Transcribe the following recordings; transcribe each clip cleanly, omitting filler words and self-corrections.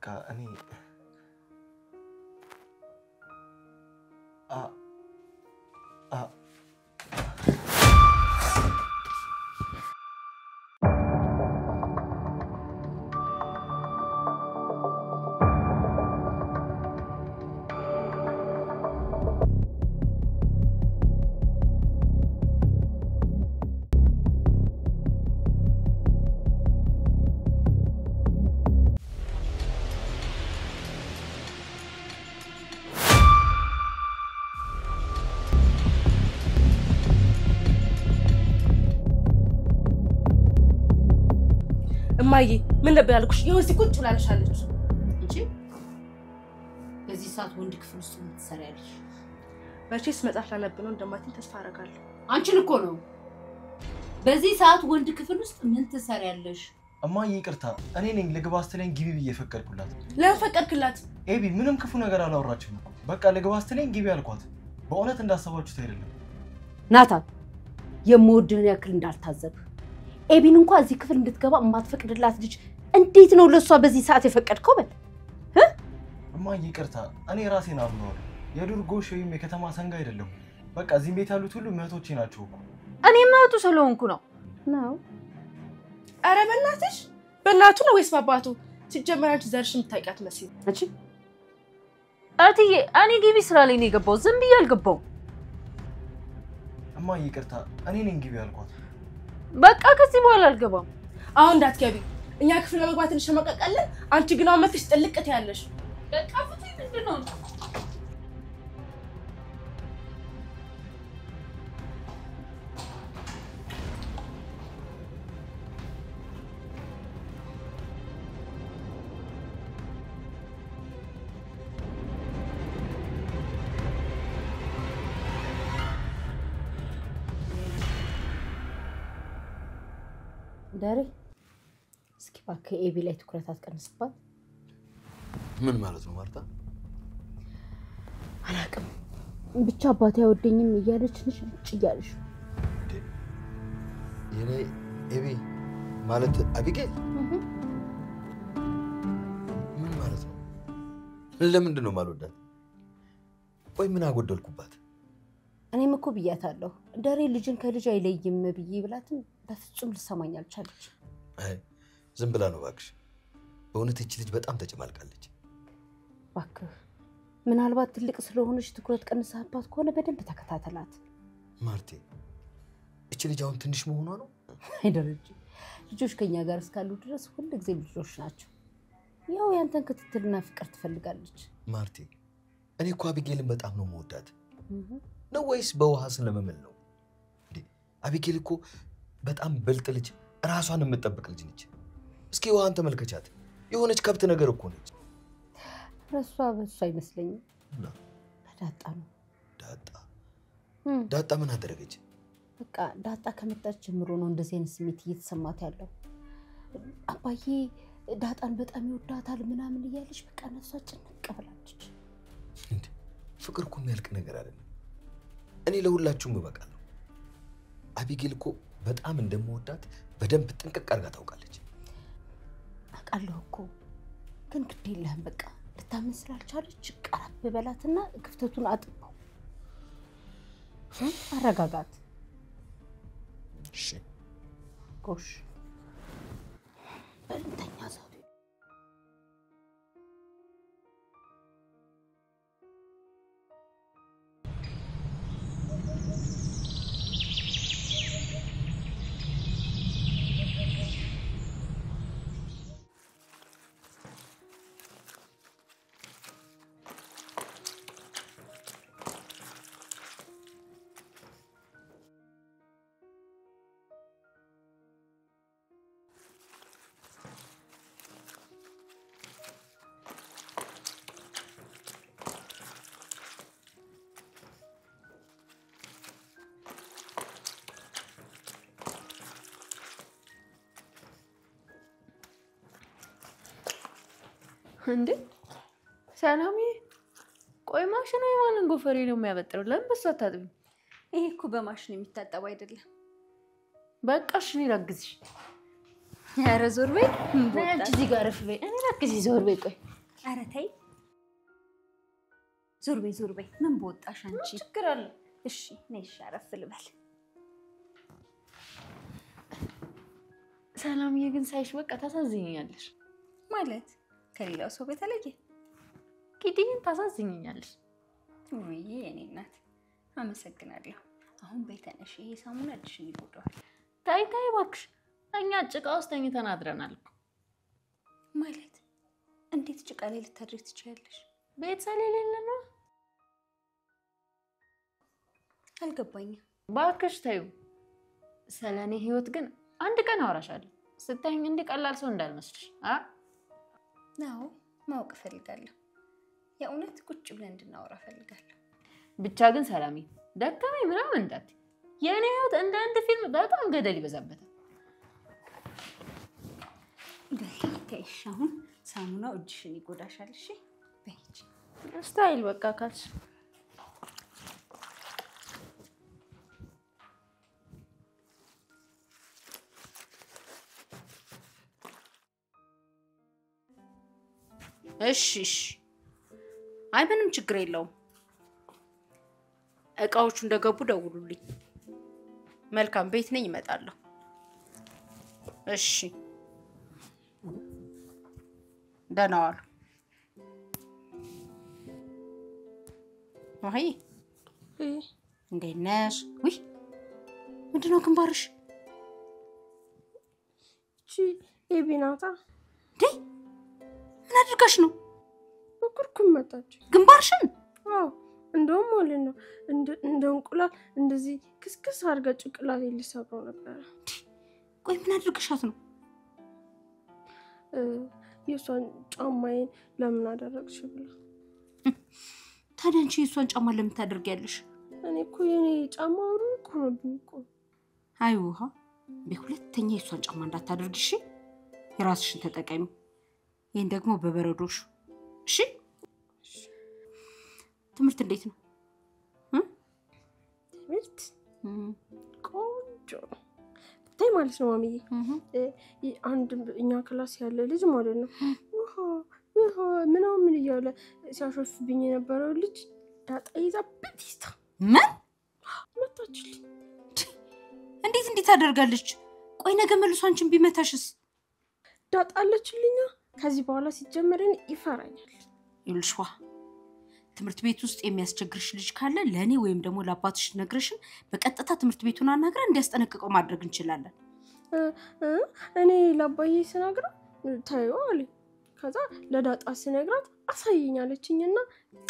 በቃ እኔ እማዬ ምን ነበር ያልኩሽ? ይሁን ሲቁጭ ብላለሻለች እንጂ በዚህ ሰዓት ወንድ ክፍል ውስጥ ምን ትሰሪያለሽ? መቼስ መጻፍ ላለብነው እንደማትኝ ተስፋ አደርጋለሁ። አንቺን እኮ ነው። በዚህ ሰዓት ወንድ ክፍል ውስጥ ምን ትሰሪያለሽ? እማዬ ይቅርታ፣ እኔ ነኝ ልግባ ስትለኝ ግቢ ብዬ ፈቀድኩላት። ለምን ፈቀድክላት? ኤቢ ምንም ክፉ ነገር አላወራችም። በቃ ልግባ ስትለኝ ግቢ አልኳት። በእውነት እንዳሰባችሁት አይደለም። ናታን የምወድህን ያክል እንዳልታዘብ ኤቢን እንኳን እዚህ ክፍል እንድትገባ ማትፈቅድላት ልጅ እንዴት ነው ለሷ በዚህ ሰዓት የፈቀድከው? በል እማዬ ይቅርታ፣ እኔ ራሴን አምነዋለሁ። የዱር ጎሽ ወይም የከተማ ሰንጋ አይደለም። በቃ እዚህ ቤት ያሉት ሁሉ እህቶቼ ናቸው እኮ። እኔ እህቱ ስለሆንኩ ነው። ኧረ በእናትሽ በእናቱ ነው ወይስ በአባቱ? ሲጀመር አንቺ ዘርሽ የምታውቂያት መስል አንቺ እትዬ እኔ ግቢ ስራ ላይ ነው የገባው። ዝም ብዬ አልገባው። እማዬ ይቅርታ፣ እኔ ነኝ ግቢ አልኳት። በቃ ከዚህ በኋላ አልገባም። አሁን እንዳትገቢ። እኛ ክፍል ለመግባት እንሸመቀቀለን። አንቺ ግን አሁን መጥተሽ ጥልቅት ያለሽ በቃ ፍቱኝ። ምንድነው? ዳሬ እስኪ ባክህ ኤቢ ላይ ትኩረት አትቀንስባት። ምን ማለት ነው ማርታ? አላውቅም ብቻ አባቴ አይወደኝም እያለች ነሽ እያለሽ የኔ ኤቢ ማለት አቢጌል ምን ማለት ነው? ለምንድን ነው ማልወዳት? ቆይ ምን አጎደልኩባት? እኔም እኮ ብያታለሁ ዳሬ ልጅን ከልጅ አይለይም ብዬ ብላትም በፍጹም ልሰማኝ አልቻለች። አይ ዝም ብላ ነው ባክሽ። በእውነት እቺ ልጅ በጣም ተጨማልቃለች። ባክህ ምናልባት ትልቅ ስለሆነች ትኩረት ቀንሰህባት ከሆነ በደንብ ተከታተላት። ማርቴ እቺ ልጅ አሁን ትንሽ መሆኗ ነው አይደረጅ። ልጆች ከኛ ጋር እስካሉ ድረስ ሁሉ ጊዜ ልጆች ናቸው። ያው ያንተን ክትትልና ፍቅር ትፈልጋለች። ማርቴ እኔ እኮ አቢጌልን በጣም ነው የምወዳት። ነው ወይስ በውሃ ስለመመል ነው? አቢጌል እኮ በጣም በልጥ ልጅ ራሷን የምትጠብቅ ልጅ ነች። እስኪ ውሃን ተመልከቻት። የሆነች ከብት ነገር እኮ ነች። ረሷ በሷ አይመስለኝም። ዳጣ ነው። ዳጣ ምን አደረገች? በቃ ዳጣ ከመጣች ጀምሮ ነው እንደዚህ አይነት ስሜት እየተሰማት ያለው። አባዬ ዳጣን በጣም ይወዳታል ምናምን እያለች በቃ ነፍሷ ጭንቅ ብላለች። ፍቅር እኮ የሚያልቅ ነገር አይደለም። እኔ ለሁላችሁም እበቃለሁ። አቢጌል እኮ በጣም እንደምወዳት በደንብ ጥንቅቅ አድርጋ ታውቃለች። አውቃለሁ እኮ ግን ግድ የለህም። በቃ ልታምን ስላልቻለች ቀረብ በላትና ክፍተቱን አጥበው አረጋጋት። እሺ ጎሽ በእንተኛ ሰው እንዴ ሰላም ቆይ ማሽኑ የማንን ጎፈሬ ነው የሚያበጥረው? ለምን በሷ አታጥቢ? ይሄ እኮ በማሽን የሚታጠብ አይደለም። በቃ እሺ እኔ ላግዝሽ። ኧረ ዞር በይ። አንቺ እዚህ ጋር ረፍ በይ። እኔ ላግዝሽ። ዞር በይ። ቆይ ኧረ ተይ ዞር በይ ምን በወጣሽ አንቺ ችግር አለ እሺ ነይ ሻረፍ ልበል ሰላምዬ ግን ሳይሽ በቃ ታሳዝኛለሽ ማለት ከሌላው ሰው በተለየ ኪዲን ታሳዝኛለሽ ውይ የኔ እናት አመሰግናለሁ አሁን በይተነሽ ይሄ ሳሙና እድሽን ይጎዳዋል ታይ እባክሽ እኛ ጭቃ ውስጥ ተኝተን አድረናል ማለት እንዴት ጭቃ ላይ ልታድሪ ትችያለሽ ቤት ስለሌለ ነው አልገባኝም ባክሽ ታዩ ሰላኔ ህይወት ግን አንድ ቀን አወራሻለሁ ስታይኝ እንደ ቀላል ሰው እንዳልመስልሽ ናው ማወቅ ፈልጋለሁ የእውነት ቁጭ ብለን እንድናወራ ፈልጋለሁ ብቻ ግን ሰላሚ ደከመኝ ምናምን እንዳት የኔ ህይወት እንደ አንድ ፊልም በጣም ገደል ይበዛበታል በይተሽ አሁን ሳሙናው እጅሽን ይጎዳሻል እሺ በይጂ ስታይል በቃ ካልሽ እሺ አይ ምንም ችግር የለውም እቃዎቹ እንደገቡ ደውሉልኝ መልካም ቤት ነኝ እመጣለሁ እሺ ደህና ዋሉ ማሂ እንዴት ነሽ ውይ ምንድን ነው ግንባርሽ ኤቢናታ እንዴ ምን አድርጋሽ ነው በኩርኩም መጣች ግንባርሽን አዎ እንደውም ማለት ነው እንደ እንቁላል እንደዚህ ክስክስ አድርጋ ጭቅላት ልሰብረው ነበር ቆይ ምን አድርገሻት ነው የሷን ጫማዬን ለምን አደረግሽ ብላ ታዲያ አንቺ የሷን ጫማ ለምን ታደርጊያለሽ እኔ እኮ የኔ ጫማ ሩቅ ሆኖብኝ እኮ አይውሃ በሁለተኛ የሷን ጫማ እንዳታደርጊሽ የራስሽን ተጠቀሚ ይሄን ደግሞ በበረዶሽ እሺ ትምህርት እንዴት ነው ትምህርት ቆንጆ ታይ ማለት ነው ማሚዬ አንድ እኛ ክላስ ያለ ልጅ ማለት ነው ውሃ ምናምን እያለ ሲያሾፍብኝ የነበረው ልጅ ዳጣ ይዛ በቲስታ ምን መታችልኝ እንዴት አደርጋለች ቆይ ነገ መልሶ አንቺን ቢመታሽስ ዳጣ አለችልኛ ከዚህ በኋላ ሲጀመርን ይፈራኛል ይልሽዋ ትምህርት ቤት ውስጥ የሚያስቸግርሽ ልጅ ካለ ለኔ ወይም ደግሞ ለአባትሽ ነግረሽን በቀጥታ ትምህርት ቤቱን አናግረን እንዲያስጠነቅቀው ማድረግ እንችላለን እኔ ለአባዬ ስነግራ ታዩ አለ ከዛ ለዳጣ ስነግራት አሳየኛለችኝና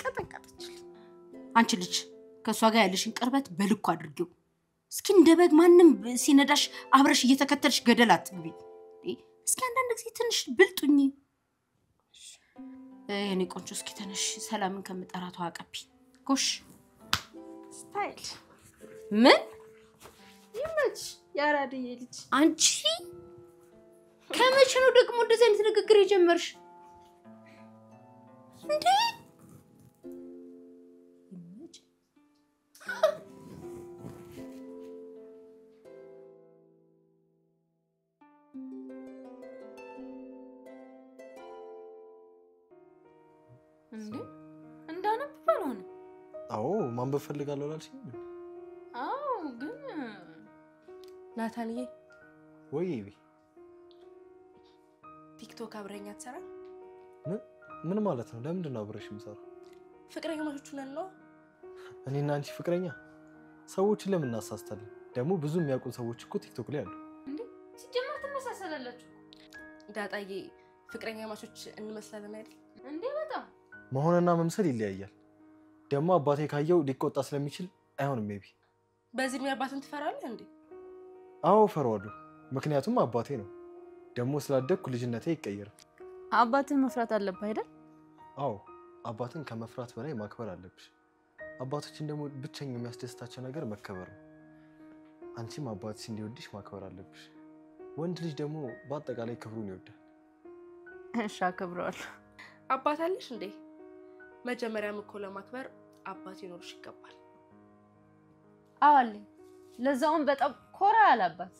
ቀጠቀጠችልኝ አንቺ ልጅ ከሷ ጋር ያለሽን ቅርበት በልኩ አድርጊው እስኪ እንደበግ ማንም ሲነዳሽ አብረሽ እየተከተልሽ ገደል አትግቢ እስኪ አንዳንድ ጊዜ ትንሽ ብልጡኝ የኔ ቆንጆ እስኪ ተነሽ ሰላምን ከምጠራቷ አቀቢ ጎሽ ስታይል ምን ይመች ያራድዬ ልጅ አንቺ ከመቼ ነው ደግሞ እንደዚህ አይነት ንግግር የጀመርሽ እንዴ ይመች እንዴ እንዳነብበው ነው አዎ ማንበብ ፈልጋለሁ አላልሽኝ አዎ ግን ናታንዬ ወይ ቲክቶክ አብረኛ ተሰራ ምን ማለት ነው ለምንድን ነው አብረሽ የምሰራው ፍቅረኛ ማቾቹ ነን ነው እኔና አንቺ ፍቅረኛ ሰዎችን ለምን እናሳስታለን ደግሞ ብዙ የሚያውቁ ሰዎች እኮ ቲክቶክ ላይ አሉ እንዴ ሲጀመር ተመሳሰላላችሁ ዳጣዬ ፍቅረኛ ማቾች እንመስላለን አይደል እንዴ በጣም መሆንና መምሰል ይለያያል ደግሞ አባቴ ካየው ሊቆጣ ስለሚችል አይሆንም ሜቢ በዚህ ነው አባትን ትፈራለህ እንዴ አዎ ፈራዋለሁ ምክንያቱም አባቴ ነው ደግሞ ስላደግኩ ልጅነቴ ይቀየራል አባትን መፍራት አለብህ አይደል አዎ አባትን ከመፍራት በላይ ማክበር አለብሽ አባቶችን ደግሞ ብቸኛው የሚያስደስታቸው ነገር መከበር ነው አንቺም አባትሽ እንዲወድሽ ማክበር አለብሽ ወንድ ልጅ ደግሞ በአጠቃላይ ክብሩን ይወዳል እሺ አከብረዋለሁ አባት አለሽ እንዴ መጀመሪያም እኮ ለማክበር አባት ይኖርሽ ይገባል አዋለኝ ለዛውን በጣም ኮራ ያላባት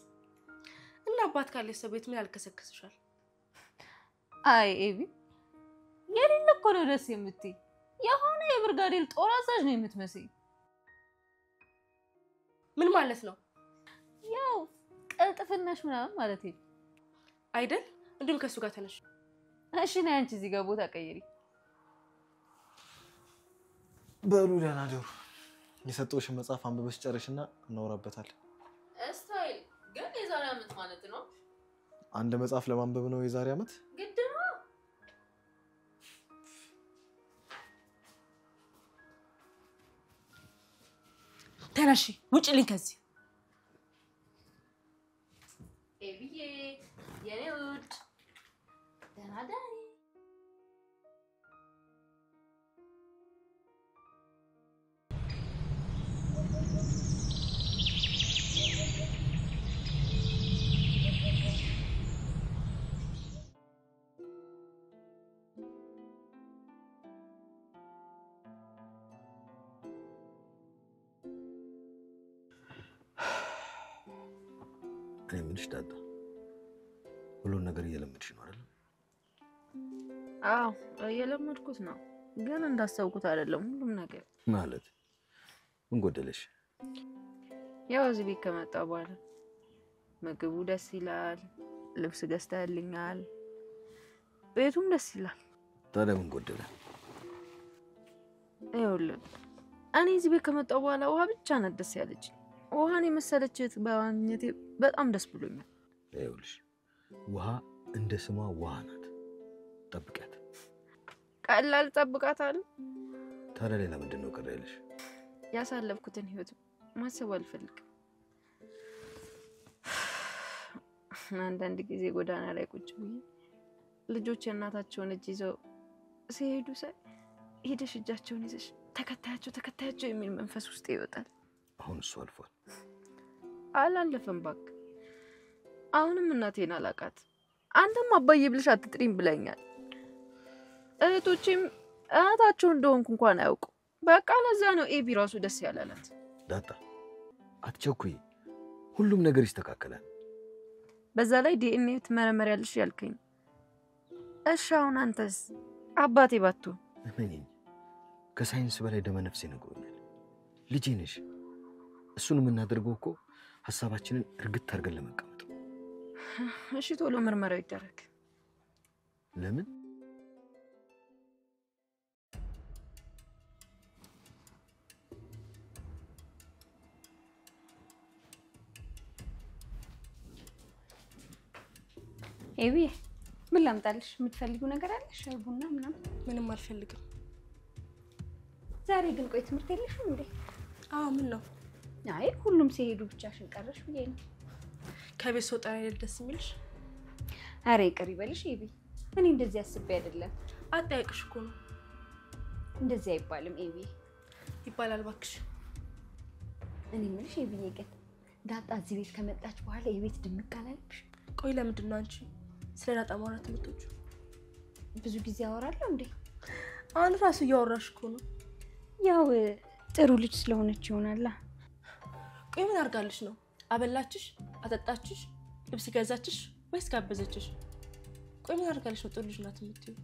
እና አባት ካለሽ ሰው ቤት ምን ያልከሰከስሻል አይ ኤቢ የሌለ እኮ ነው ደስ የምትይ። የሆነ የብርጋዴር ጦር አዛዥ ነው የምትመስይ። ምን ማለት ነው? ያው ቀልጥፍናሽ ምናምን ማለት ነው አይደል? እንዲሁም ከሱ ጋር ተነሽ። እሺ ነይ አንቺ እዚህ ጋር ቦታ ቀይሪ። በሉ ደህና ደሩ። የሰጠሁሽን መጽሐፍ አንብበሽ ጨርሽና እናወራበታለን። ስታይል ግን የዛሬ ዓመት ማለት ነው። አንድ መጽሐፍ ለማንበብ ነው የዛሬ ዓመት? ግድ ነው። ተነሺ፣ ውጪልኝ ከዚህ። ኤቢዬ የኔ ውድ ደህና ደሪ። እኔ የምልሽ ዳጣ፣ ሁሉን ነገር እየለመድሽ ነው አይደል? አዎ እየለመድኩት ነው፣ ግን እንዳሰብኩት አይደለም ሁሉም ነገር። ማለት ምን ጎደለሽ? ያው እዚህ ቤት ከመጣ በኋላ ምግቡ ደስ ይላል፣ ልብስ ገዝተህልኛል፣ ቤቱም ደስ ይላል። ታዲያ ምን ጎደለ? ይኸውልህ እኔ እዚህ ቤት ከመጣሁ በኋላ ውሃ ብቻ ናት ደስ ያለች። ውሃን የመሰለች እህት በማግኘቴ በጣም ደስ ብሎኛል። ይኸውልሽ ውሃ እንደ ስሟ ውሃ ናት፣ ጠብቂያት። ቀላል ጠብቃታለሁ። ታዲያ ሌላ ምንድን ነው ቅር ያለሽ? ያሳለፍኩትን ህይወት ማሰብ አልፈልግም። አንዳንድ ጊዜ ጎዳና ላይ ቁጭ ብዬ ልጆች የእናታቸውን እጅ ይዘው ሲሄዱ ሳይ ሄደሽ እጃቸውን ይዘሽ ተከታያቸው የሚል መንፈስ ውስጥ ይወጣል። አሁን እሱ አልፏል። አላለፈም እባክህ። አሁንም እናቴን አላቃት። አንተም አባዬ ብለሽ አትጥሪም ብለኛል። እህቶቼም እህታቸው እንደሆንኩ እንኳን አያውቁ። በቃ ለዛ ነው ኤቢ ራሱ ደስ ያላላት። ዳጣ አትቸኩይ፣ ሁሉም ነገር ይስተካከላል። በዛ ላይ ዲኤንኤ ትመረመሪያለሽ ያልከኝ። እሺ አሁን አንተስ አባቴ ባትሆን? እመኚኝ፣ ከሳይንስ በላይ ደመ ነፍሴ ነግሮኛል። ልጄ ነሽ። እሱን የምናደርገው እኮ ሀሳባችንን እርግጥ አድርገን ለመቀመጥ። እሺ ቶሎ ምርመራው ይደረግ። ለምን? ኤቢ ምን ላምጣልሽ? የምትፈልጊው ነገር አለ? ሻይ ቡና ምናምን? ምንም አልፈልግም። ዛሬ ግን ቆይ ትምህርት የለሽም እንዴ? አዎ ምን ነው? አይ ሁሉም ሲሄዱ ብቻሽን ቀረሽ ብዬ ነው። ከቤት ስወጣ አይደል ደስ የሚልሽ? አሬ ይቅር ይበልሽ ኤቢ። እኔ እንደዚህ አስቤ አይደለም። አጠያይቅሽ እኮ ነው። እንደዚህ አይባልም ኤቢ። ይባላል እባክሽ። እኔ የምልሽ ኤቢዬ ግን ዳጣ እዚህ ቤት ከመጣች በኋላ የቤት ድምቅ አላለብሽ? ቆይ ለምንድን ነው አንቺ ስለ ዳጣ ማውራት የምትወጪው? ብዙ ጊዜ አወራለሁ እንዴ? አሁን ራሱ እያወራሽ እኮ ነው። ያው ጥሩ ልጅ ስለሆነች ይሆናላ። ቆይ ምን አድርጋልሽ ነው? አበላችሽ፣ አጠጣችሽ፣ ልብስ ገዛችሽ ወይስ ጋበዘችሽ? ቆይ ምን አድርጋልሽ ነው ጥሩ ልጅ ናት የምትይው?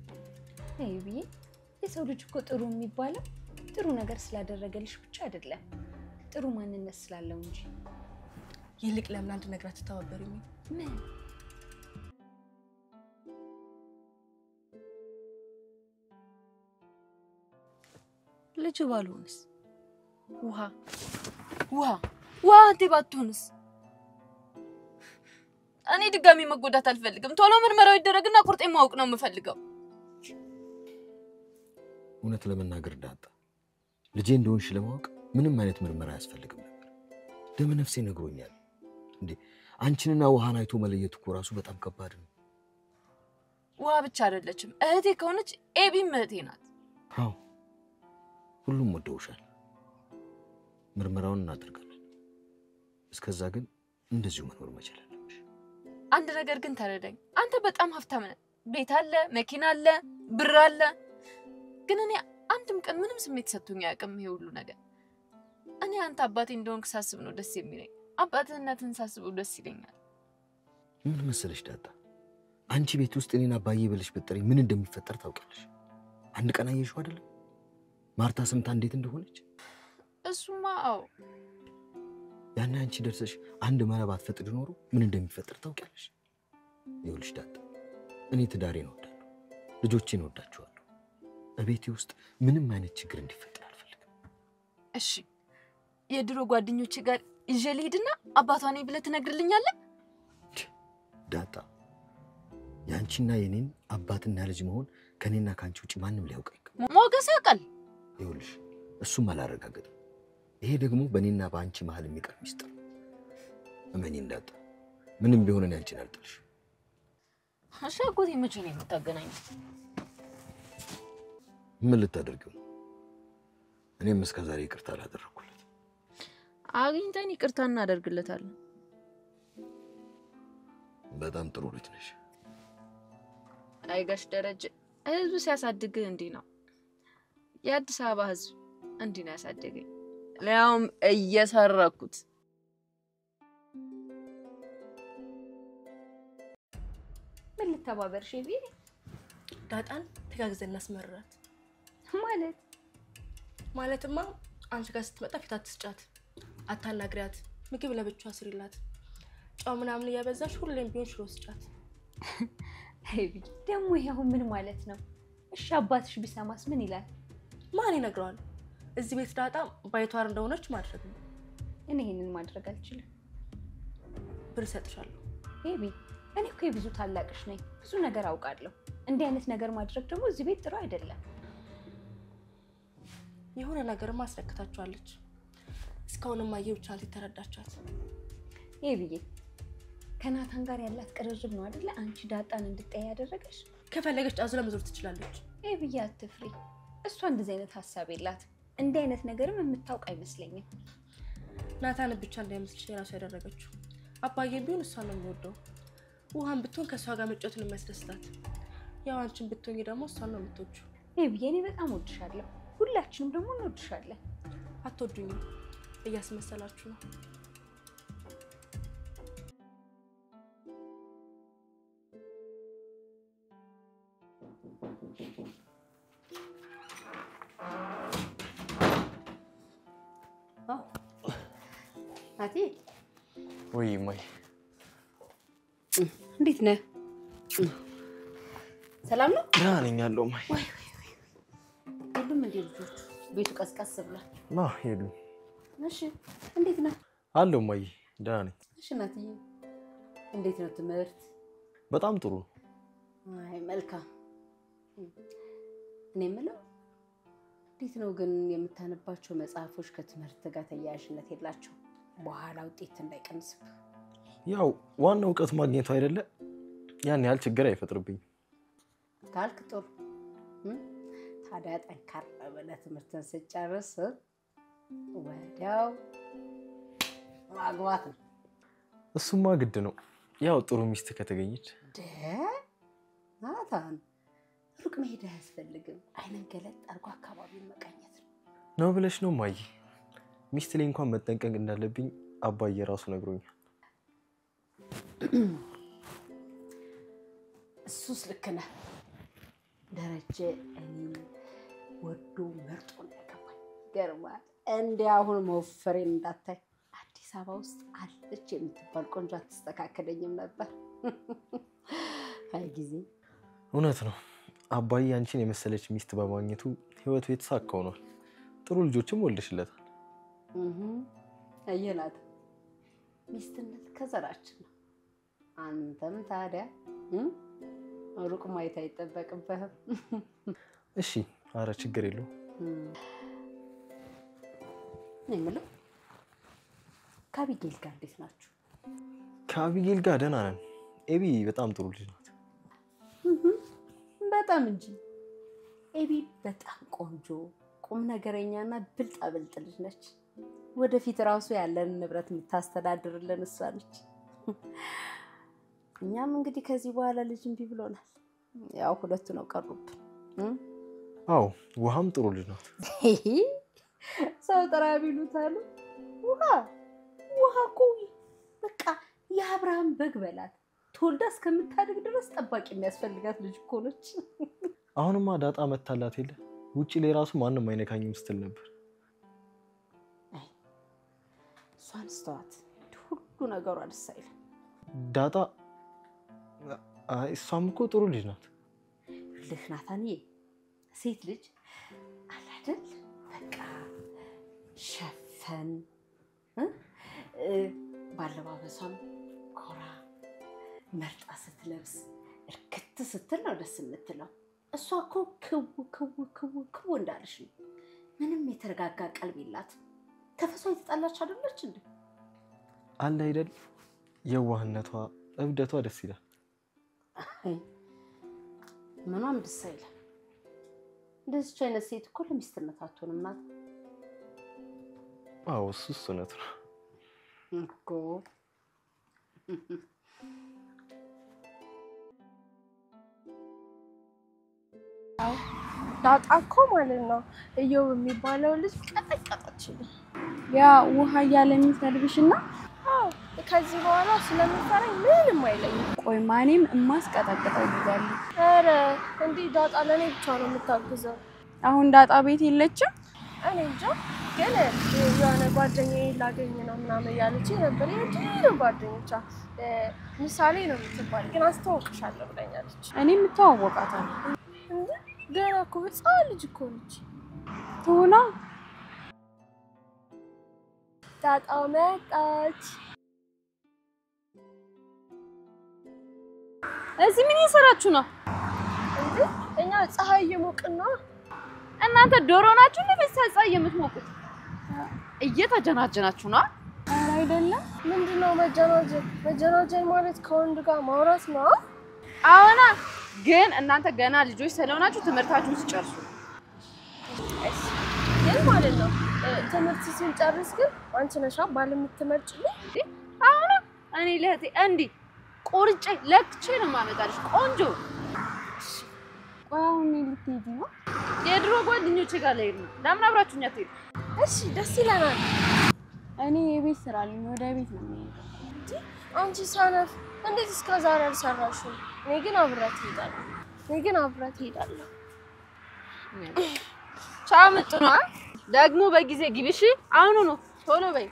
ኤቢዬ የሰው ልጅ እኮ ጥሩ የሚባለው ጥሩ ነገር ስላደረገልሽ ብቻ አይደለም፣ ጥሩ ማንነት ስላለው እንጂ። ይልቅ ለምን አንድ ነገር አትተባበሪኝ? ምን? ልጅ ባልሆንስ? ውሃ አንተ ባትሆንስ? እኔ ድጋሚ መጎዳት አልፈልግም። ቶሎ ምርመራው ይደረግና ቁርጤን ማወቅ ነው የምፈልገው። እውነት ለመናገር ዳጣ፣ ልጄ እንደሆንሽ ለማወቅ ምንም አይነት ምርመራ አያስፈልግም ነበር። ደመ ነፍሴ ነግሮኛል። እንዴ አንቺንና ውሃን አይቶ መለየት እኮ ራሱ በጣም ከባድ ነው። ውሃ ብቻ አይደለችም፣ እህቴ ከሆነች ኤቢም እህቴ ናት። አዎ ሁሉም ወደውሻል። ምርመራውን እናደርጋለን። እስከዛ ግን እንደዚሁ መኖር መቻል አለብሽ። አንድ ነገር ግን ተረዳኝ። አንተ በጣም ሀብታም ነህ፣ ቤት አለ፣ መኪና አለ፣ ብር አለ። ግን እኔ አንድም ቀን ምንም ስሜት ሰጥቶኝ አያውቅም ይሄ ሁሉ ነገር። እኔ አንተ አባቴ እንደሆንክ ሳስብ ነው ደስ የሚለኝ። አባትነትን ሳስበው ደስ ይለኛል። ምን መሰለሽ ዳጣ፣ አንቺ ቤት ውስጥ እኔን አባዬ ብለሽ ብትጠሪ ምን እንደሚፈጠር ታውቂያለሽ። አንድ ቀን አየሽው አይደል? ማርታ ሰምታ እንዴት እንደሆነች? እሱማ አዎ። ያን አንቺ ደርሰሽ አንድ መረብ አትፈጥሪ ኖሮ ምን እንደሚፈጠር ታውቂያለሽ? ይኸውልሽ ዳጣ፣ እኔ ትዳሬን እወዳለሁ፣ ልጆቼን እወዳቸዋለሁ። እቤቴ ውስጥ ምንም አይነት ችግር እንዲፈጠር አልፈልግም። እሺ የድሮ ጓደኞቼ ጋር ይዤ ልሂድና አባቷ ነኝ ብለህ ትነግርልኛለህ? ዳጣ፣ ያንቺና የኔን አባትና ልጅ መሆን ከኔና ካንቺ ውጪ ማንም ሊያውቅ አይገባም። ሞገስ ያውቃል። ይኸውልሽ እሱም አላረጋገጥም። ይሄ ደግሞ በእኔና በአንቺ መሀል የሚቀር ሚስጥር። እመኚኝ ዳጣ፣ ምንም ቢሆን እኔ አንቺን አልጥልሽም። እሺ አጎቴ መቼ ነው የምታገናኘው? ምን ልታደርጊው? እኔም እስከ ዛሬ ይቅርታ አላደረኩለት። አግኝተን ይቅርታ እናደርግለታለን። በጣም ጥሩ ልጅ ነሽ። አይ ጋሽ ደረጀ፣ ህዝብ ሲያሳድግህ እንዲህ ነው። የአዲስ አበባ ህዝብ እንዲህ ነው ያሳደገኝ፣ ለያውም እየሰረኩት። ምን ልተባበርሽ ቤቢ? ዳጣን ተጋግዘን እናስመርራት። ማለትማ አንቺ ጋር ስትመጣ ፊት አትስጫት፣ አታናግሪያት፣ ምግብ ለብቻዋ ስሪላት፣ ጨው ምናምን እያበዛሽ ሁሌም ቢሆን ሽሮ ስጫት። ቤቢ ደግሞ ይሄው ምን ማለት ነው? እሺ አባትሽ ቢሰማስ ምን ይላል? ማን ይነግረዋል? እዚህ ቤት ዳጣ ባይቷር እንደሆነች ማድረግ ነው። እኔ ይሄንን ማድረግ አልችልም። ብር እሰጥሻለሁ። ቤቢ እኔ እኮ የብዙ ታላቅሽ ነኝ፣ ብዙ ነገር አውቃለሁ። እንዲህ አይነት ነገር ማድረግ ደግሞ እዚህ ቤት ጥሩ አይደለም። የሆነ ነገር ማስረክታችኋለች። እስካሁንም አየሁ ብቻ ተረዳቻት። ቤቢዬ ከናታን ጋር ያላት ቅርርብ ነው አይደለ አንቺ ዳጣን እንድትጠይ ያደረገሽ? ከፈለገች አዙላ መዞር ትችላለች። ቤቢዬ አትፍሪ። እሷ እንደዚህ አይነት ሐሳብ የላት። እንዲህ አይነት ነገርም የምታውቅ አይመስለኝም። ናታን ብቻ እንዳይመስልሽ የራሱ ያደረገችው። አባዬ ቢሆን እሷ ነው የሚወደው። ውሃን ብትሆን ከሷ ጋር መጫወትን የሚያስደስታት። ያው አንቺን ብትሆኚ ደግሞ እሷ ነው የምትወጂው። ቤቢዬ እኔ በጣም ወድሻለሁ። ሁላችንም ደግሞ እንወድሻለን። አትወዱኝም፣ እያስመሰላችሁ ነው። ናቲ ወይ ማይ እንዴት ነህ? ሰላም ነው? ደህና ነኝ አለው ማይ። ሁሉም እንዴ ልጆች ቤቱ ቀስቀስ ብሏል። ና ሄዱ። እሺ እንዴት ነህ? አለው ማይ ደህና ነኝ። እሺ ናትዬ እንዴት ነው ትምህርት? በጣም ጥሩ። አይ መልካም። እኔ የምለው እንዴት ነው ግን የምታነባቸው መጽሐፎች ከትምህርት ጋር ተያያዥነት የላቸው? በኋላ ውጤት እንዳይቀንስብ። ያው ዋናው እውቀት ማግኘቱ አይደለ? ያን ያህል ችግር አይፈጥርብኝ ካልክ ጥሩ። ታዲያ ጠንካራ ብለህ ትምህርትን ስጨርስ ወዲያው ማግባት ነው። እሱማ ግድ ነው። ያው ጥሩ ሚስት ከተገኘች። ናታን ሩቅ መሄድ አያስፈልግም። አይነን ገለጥ አድርጎ አካባቢውን መቃኘት ነው ብለሽ ነው ማይ? ሚስት ላይ እንኳን መጠንቀቅ እንዳለብኝ አባዬ ራሱ ነግሮኛል። እሱስ ልክ ነህ ደረጀ። እኔ ወዶ መርጦ ነው ያገባኝ። ገርማል። እንዲህ አሁን መወፈሬን እንዳታይ አዲስ አበባ ውስጥ አለች የምትባል ቆንጆ አትስተካከለኝም ነበር። አይ ጊዜ እውነት ነው። አባዬ አንቺን የመሰለች ሚስት በማግኘቱ ህይወቱ የተሳካ ሆኗል። ጥሩ ልጆችም ወልደሽለታል። አየናት። ሚስትነት ከዘራችን ነው። አንተም ታዲያ ሩቅ ማየት አይጠበቅብህም። እሺ አረ ችግር የለው። እኔ የምለው ከአቢጌል ጋር እንዴት ናችሁ? ከአቢጌል ጋር ደህና ነን። ኤቢ በጣም ጥሩ ልጅ ናት። በጣም እንጂ ኤቢ በጣም ቆንጆ ቁም ነገረኛና ብልጣብልጥ ልጅ ነች። ወደፊት ራሱ ያለን ንብረት የምታስተዳድርልን እሷ ነች። እኛም እንግዲህ ከዚህ በኋላ ልጅ እምቢ ብሎናል። ያው ሁለቱ ነው ቀሩብን። አዎ ውሃም ጥሩ ልጅ ናት። ሰው ጥራ ቢሉት አሉ። ውሃ እኮ በቃ የአብርሃም በግ በላት። ተወልዳ እስከምታድግ ድረስ ጠባቂ የሚያስፈልጋት ልጅ እኮ ነች። አሁንማ ዳጣ መታላት የለ ውጪ ላይ ራሱ ማንም አይነካኝም ስትል ነበር። እሷን ስተዋት ሁሉ ነገሯ ደስ አይልም። ዳጣ እሷም እኮ ጥሩ ልጅ ናት። ልህ ናታንዬ ሴት ልጅ አላደል በቃ ሸፈን ባለባበሷም ኮራ መርጣ ስትለብስ እርክት ስትል ነው ደስ የምትለው። እሷ እኮ ክው ክው ክው ክው እንዳለች ነው። ምንም የተረጋጋ ቀልብ የላት። ከፈሷ የተጣላች አይደለች እንዴ? አለ አይደል የዋህነቷ እብደቷ ደስ ይላል። ምኗም ደስ አይልም። እንደዚህ አይነት ሴት እኮ ለሚስትነት አትሆንም ናት። አዎ እሱስ እውነት ነው እኮ። ዳጣ እኮ ማለት ነው እየው የሚባለው ልጅ ቀጠቀጠችልኝ። ያ ውሃ እያለ የሚሰርብሽና ከዚህ በኋላ ስለምፈራኝ ምንም አይለኝም። ቆይ ማኔም እማስቀጠቅጠው ይላል። ኧረ እንዴ ዳጣ ለኔ ብቻ ነው የምታግዘው። አሁን ዳጣ ቤት የለችም? እኔ እንጃ ግን የሆነ ጓደኛዬ ላገኝ ነው ምናምን ያለች ነበር። የድሮ ጓደኞቿ ምሳሌ ነው የምትባል ግን አስተዋውቅሻለሁ ብለኛለች። እኔም እተዋወቃታለሁ። እንዴ ገና እኮ ህፃን ልጅ እኮ ነች። ትሆና ዳጣ መጣች። እዚህ ምን እየሰራችሁ ነው? እንዴ እኛ ፀሐይ እየሞቅን ነው። እናንተ ዶሮ ናችሁ እንዴ? በፀሐይ የምትሞቁት እየተጀናጀናችሁ ነው? ኧረ አይደለም። ምንድነው መጀናጀን? መጀናጀን ማለት ከወንድ ጋር ማውራት ነው። አዎና ግን እናንተ ገና ልጆች ስለሆናችሁ ትምህርታችሁን ሲጨርሱ ግን ማለት ነው ትምህርት ሲንጨርስ ግን አንቺ ነሽ ባል የምትመርጭልኝ። አሁን እኔ ለህቴ እንዲ ቆርጬ ለክቼ ነው ማመጣልሽ ቆንጆ። ቆይ አሁን ልትሄጂ ነው? የድሮ ጓደኞቼ ጋር ልሄድ ነው። ለምን አብራችሁኝ አትሄዱ? እሺ ደስ ይለናል። እኔ የቤት ስራ አለኝ ወደ ቤት ነው የምሄደው። አንቺ ሰነፍ እንዴት እስከ ዛሬ አልሰራሽም? እኔ ግን አብራት ሄዳለሁ። ቻው ምጥኗ ደግሞ በጊዜ ግቢሽ። አሁኑ ነው ቶሎ በይ።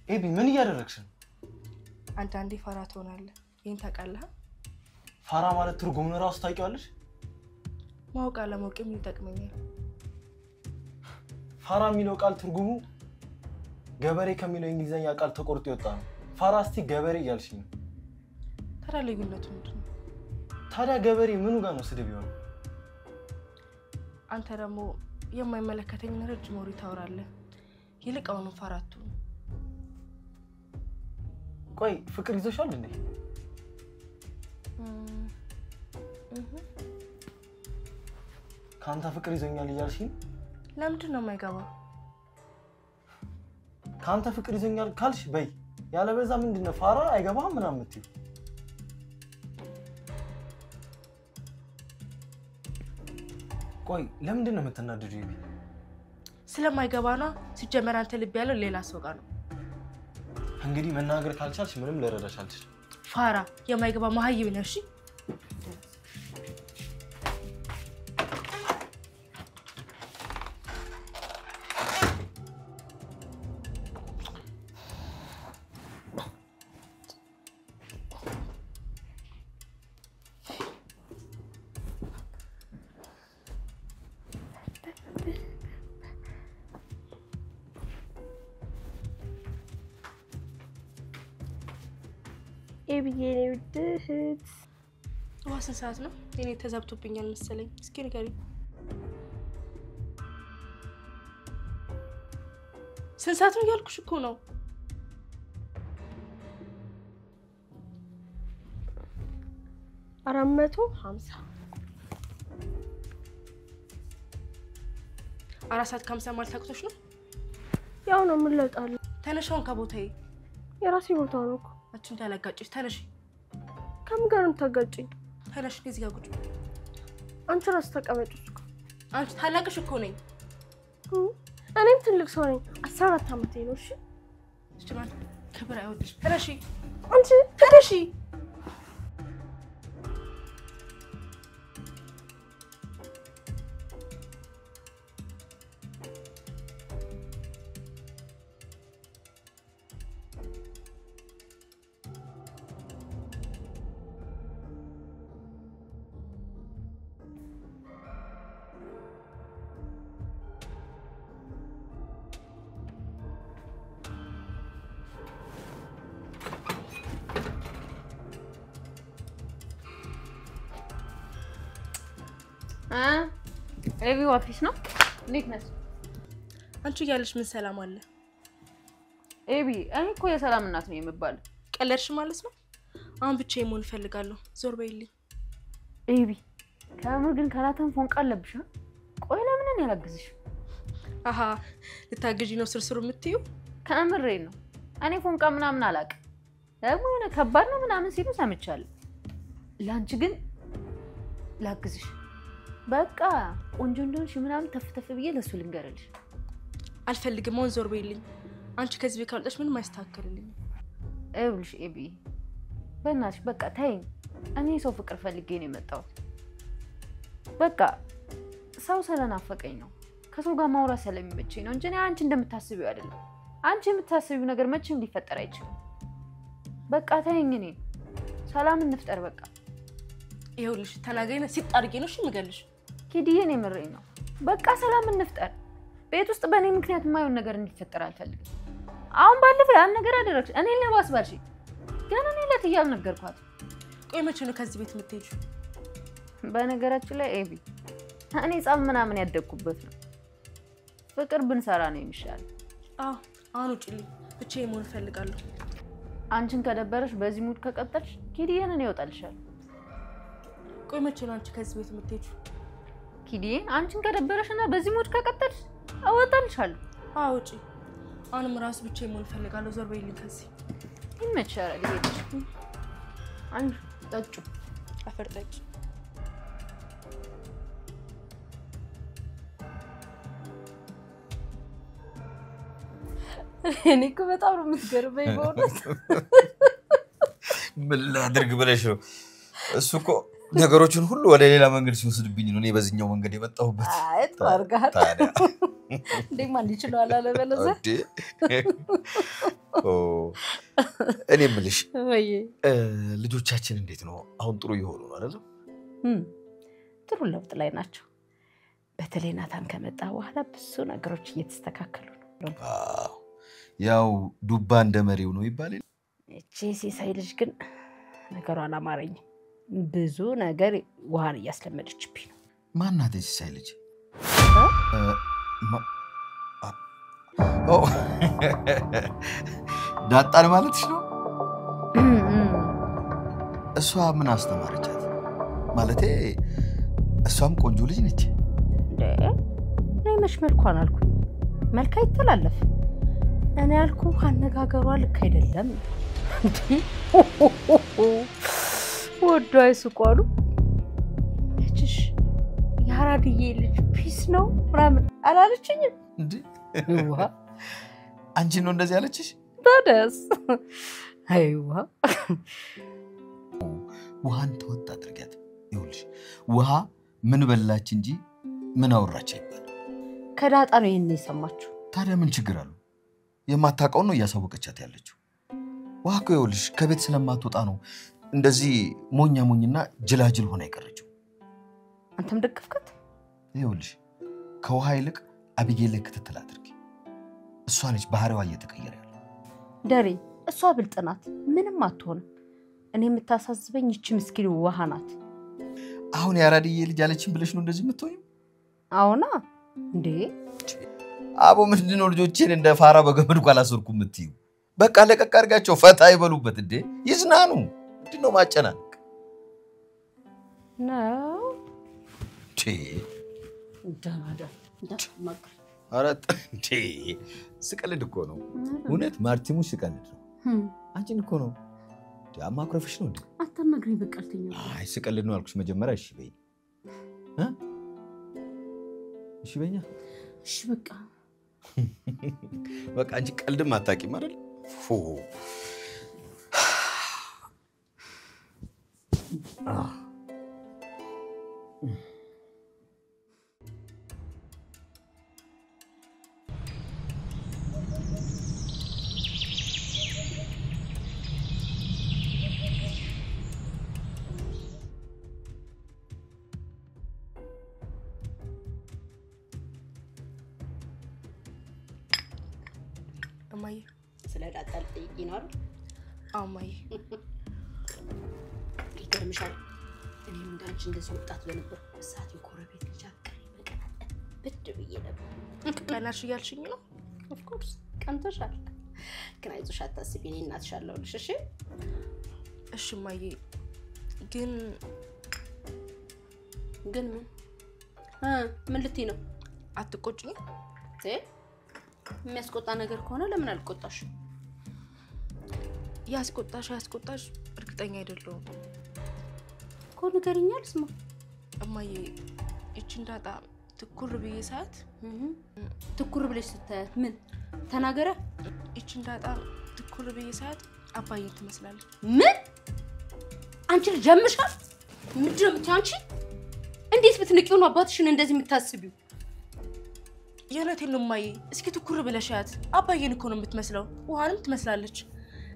ኤቢ ምን እያደረግሽ ነው? አንዳንዴ ፋራ ትሆናለህ። ይሄን ታውቃለህ? ፋራ ማለት ትርጉሙን ራሱ ታውቂዋለሽ? ማወቅ አለማወቅ ምን ይጠቅመኛል? ፋራ የሚለው ቃል ትርጉሙ ገበሬ ከሚለው እንግሊዘኛ ቃል ተቆርጦ የወጣ ነው። ፋራ እስቲ ገበሬ እያልሽኝ ነው። ታዲያ ልዩነቱ ምንድን ነው? ታዲያ ገበሬ ምኑ ጋር ነው ስድብ ይሆናል? አንተ ደግሞ የማይመለከተኝን ረጅም ወሬ ታወራለህ። ይልቅ አሁን ፋራ አትሁን። ቆይ ፍቅር ይዞሻል እንዴ? ካንተ ፍቅር ይዞኛል እያልሽኝ? ለምንድን ነው የማይገባው? ካንተ ፍቅር ይዞኛል ካልሽ በይ፣ ያለበዛ ምንድነው ፋራ አይገባም ምናምን የምትይው? ቆይ ለምንድን ነው የምትናደጂው? ይቢ ስለማይገባ ነው። ሲጀመር አንተ ልብ ያለው ሌላ ሰው ጋር ነው። እንግዲህ መናገር ካልቻልሽ ምንም ልረዳሽ አልችልም። ፋራ የማይገባ መሀይብ ነሽ እሺ ኤቢዬ ነው ድህት ዋስን ሰዓት ነው እኔ ተዛብቶብኛል መሰለኝ እስኪ ንገሪኝ ስንት ሰዓት ነው ያልኩሽ እኮ ነው 450 4 ሰዓት ከ50 ማለት ታክቶሽ ነው ያው ነው ምን ለውጣለ ተነሻውን ከቦታዬ የራሴ ቦታ ነው እኮ አችን ታላጋጭሽ ተነሽ ከምን ጋር ነው ታጋጭኝ ተነሽ ከዚህ ጋር ቁጭ አንቺ ራስ ተቀመጭ እኮ አንቺ ታላቅሽ እኮ ነኝ እኔም ትልቅ ሰው ነኝ 14 አመቴ ነው እሺ እሺ ማለት ክብር አይወድሽ ተነሽ አንቺ ተነሽ ኤቢ ኦፊስ ነው እንዴት ነሽ አንቺ ያለሽ ምን ሰላም አለ ኤቢ እኔ እኮ የሰላም እናት ነው የምባለው ቀለርሽ ማለት ነው አሁን ብቻዬን መሆን ፈልጋለሁ ዞር በይልኝ ኤቢ ከአምር ግን ካላተን ፎንቃ አለብሽ ቆይ ለምን እኔ ያላግዝሽ አሃ ልታግዢ ነው ስርስሩ የምትዩ ከአምሬ ነው እኔ ፎንቃ ምናምን አላቅ ደግሞ እኔ ከባድ ነው ምናምን ሲሉ ሰምቻለሁ ላንቺ ግን ላግዝሽ በቃ ቆንጆ እንደሆንሽ ምናምን ተፍተፍ ብዬ ለሱ ልንገርልሽ አልፈልግም አሁን ዞር በይልኝ አንቺ ከዚህ ቤት ካልወጣሽ ምንም አይስተካከልልኝ ኤብልሽ ኤቢ በእናትሽ በቃ ተይኝ እኔ ሰው ፍቅር ፈልጌ ነው የመጣሁት በቃ ሰው ስለናፈቀኝ ነው ከሰው ጋር ማውራት ስለሚመቸኝ ነው እንጂ እኔ አንቺ እንደምታስቢው አይደለም አንቺ የምታስቢው ነገር መቼም ሊፈጠር አይችልም በቃ ተይኝ እኔ ሰላም እንፍጠር በቃ ይኸውልሽ ተናገሪና ሲጣርጌ ነው እሺ ምገልሽ ኪዲዬ ነው ምረኝ ነው በቃ ሰላም እንፍጠር ቤት ውስጥ በእኔ ምክንያት የማይሆን ነገር እንዲፈጠር አልፈልግም አሁን ባለፈ ያን ነገር አደረግሽ እኔ ለባስባልሽ ገና እኔ ለትያል ነገርኳት ቆይ መቼ ነው ከዚህ ቤት የምትሄጂው በነገራችን ላይ ኤቢ እኔ ጻም ምናምን ያደግኩበት ነው ፍቅር ብንሰራ ነው የሚሻል አሁን ውጪልኝ ብቻዬን መሆን ፈልጋለሁ አንቺን ከደበረሽ በዚህ ሙድ ከቀጠልሽ ኪዲዬን እኔ እወጣልሻለሁ ቆይ መቼ ነው አንቺ ከዚህ ቤት የምትሄጂው ኪዲዬን አንቺን ከደበረሽና በዚህ ሙድ ከቀጠልሽ እወጣልሻለሁ ውጪ አሁንም ራስ ብቻዬን መሆን ፈልጋለሁ ዞር በይልኝ ከዚህ ይመችሻል ይሄድሽ አንቺ ጠጪ አፈር ጠጪ እኔ እኮ በጣም ነው የምትገርመኝ በእውነት ምን ላድርግ ብለሽ ነው እሱ እኮ ነገሮችን ሁሉ ወደ ሌላ መንገድ ሲወስድብኝ ነው እኔ በዚህኛው መንገድ የመጣሁበት አይ ተዋርጋት ታዲያ እንዴ ማን ይችላል አለ በለዘ እኔ ምልሽ ወይ ልጆቻችን እንዴት ነው አሁን ጥሩ ይሆኑ ነው አይደል ጥሩ ለውጥ ላይ ናቸው በተለይ ናታን ከመጣ በኋላ ብዙ ነገሮች እየተስተካከሉ ነው ያው ዱባ እንደመሪው ነው ይባላል እቺ ሲሳይ ልጅ ግን ነገሯን አማረኝ ብዙ ነገር ውሃን እያስለመደችብኝ ነው ማናት ሲሳይ ልጅ ዳጣን ማለትሽ ነው እሷ ምን አስተማረቻት ማለቴ እሷም ቆንጆ ልጅ ነች እኔ መች መልኳን አልኩኝ መልካ ይተላለፍ እኔ አልኩ አነጋገሯ ልክ አይደለም ወዶ አይስቋሉ እቺሽ ያራድዬ ልጅ ፒስ ነው ምናምን አላለችኝም እንዴ አንቺ ነው እንደዚህ ያለችሽ ደስ አይዋ ውሃን ተወጣ አድርጋት ይኸውልሽ ውሃ ምን በላች እንጂ ምን አወራች አይባል ከዳጣ ነው ይሄን የሰማችሁ ታዲያ ምን ችግር አለው የማታውቀው ነው ያሳወቀቻት ያለችው ውሃ እኮ ይኸውልሽ ከቤት ስለማትወጣ ነው እንደዚህ ሞኛና ጅላጅል ሆና ይቀርችው አንተም ደከፍከት ይኸውልሽ ከውሃ ይልቅ አቢጌል ላይ ክትትል አድርጊ እሷ ነች ባህሪዋ እየተቀየረ ያለው ደሬ እሷ ብልጥናት ምንም አትሆንም እኔ የምታሳዝበኝ እቺ ምስኪን ውሃ ናት አሁን ያራዲዬ ልጅ አለችኝ ብለሽ ነው እንደዚህ የምትሆኚው አሁና እንዴ አቦ ምንድነው ልጆቼን እንደ ፋራ በገመድ ቋላሰርኩ የምትዩ በቃ ለቀቅ አድርጋቸው ፈታ ይበሉበት እንዴ ይዝናኑ ምንድነው ማጨናነቅ ነው ቼ እንዳማዳ እንዳማክር አራት እንዴ ስቀልድ እኮ ነው እውነት ማርቲሙ ስቀልድ ነው አንቺን እኮ ነው አማክረፍሽ ነው እንዴ አታናግሪኝ በቀልተኛ አይ ስቀልድ ነው አልኩሽ መጀመሪያ እሺ በይ እሺ በኛ እሺ በቃ በቃ አንቺ ቀልድም አታውቂም አይደል ፎ እማዬ ስለ ዳጣ ልጠይቂ ነው አይደል አዎ እማዬ ይገርምሻል እኔም እንዳንቺ እንደዚህ ወጣት በነበርኩበት ሰዓት የጎረቤት ልጅ አፍቃሪ በቀን ብድ ብዬ ነበር ቀናሽ እያልሽኝ ነው ኦፍ ኮርስ ቀንተሻል ግን አይዞሽ አታስቢ እኔ እናትሽ አለሁልሽ እሺ እሺ እማዬ ግን ምን ልትይ ነው አትቆጭኝ የሚያስቆጣ ነገር ከሆነ ለምን አልቆጣሽ ያስቆጣሽ እርግጠኛ አይደለሁም እኮ ንገሪኛል ስማ እማዬ እቺን ዳጣ ትኩር ብዬ ሰዓት ትኩር ብለሽ ስታያት ምን ተናገረ እቺን ዳጣ ትኩር ብዬ ሰዓት አባዬ ትመስላለች ምን አንቺ ልጅምሻል ምንድነው የምትይው አንቺ እንዴት ብትንቂው ነው አባትሽን እንደዚህ የምታስቢው የእውነቴን ነው እማዬ እስኪ ትኩር ብለሻት አባዬን እኮ ነው የምትመስለው ውሃንም ትመስላለች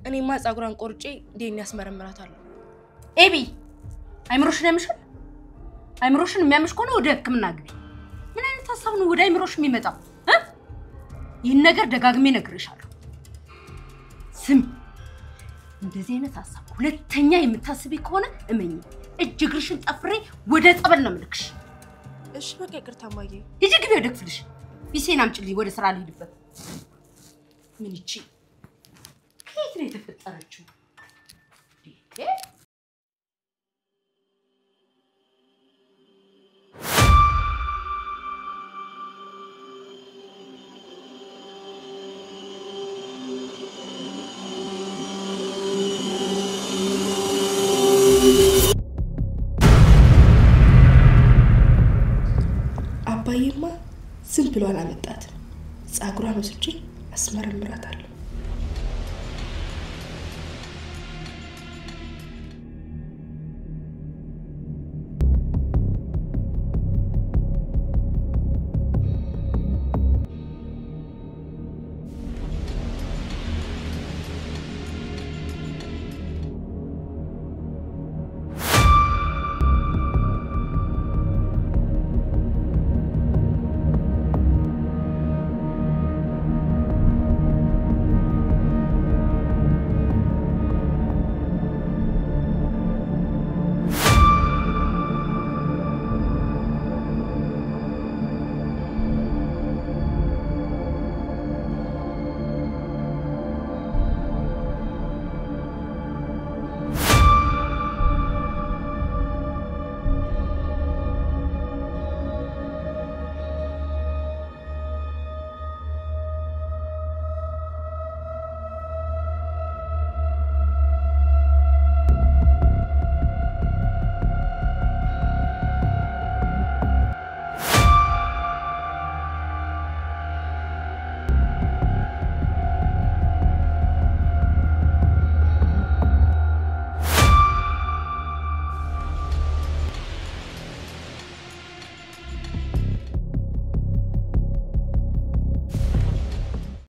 እኔማ ጻጉራን ቆርጬ ዴን ያስመረምራታለሁ ኤቢ አይምሮሽን ያምሻል አይምሮሽን የሚያምሽ ከሆነ ወደ ህክምና ግቢ ምን አይነት ሐሳብ ነው ወደ አይምሮሽ የሚመጣው ይህን ነገር ደጋግሜ ነግሬሻለሁ ስም እንደዚህ አይነት ሐሳብ ሁለተኛ የምታስቢ ከሆነ እመኝ እጅ እግርሽን ጠፍሬ ወደ ጸበል ነው የምልክሽ እሺ በቃ ይቅርታ እማዬ ሂጂ ግቢ ወደ ክፍልሽ ቢሴን አምጪልኝ ወደ ስራ ልሂድበት ምን እቺ ከየት ነው የተፈጠረችው አባዬማ ዝም ብሎ አላመጣትም ጻጉሯን ወስጄ አስመረምራታለሁ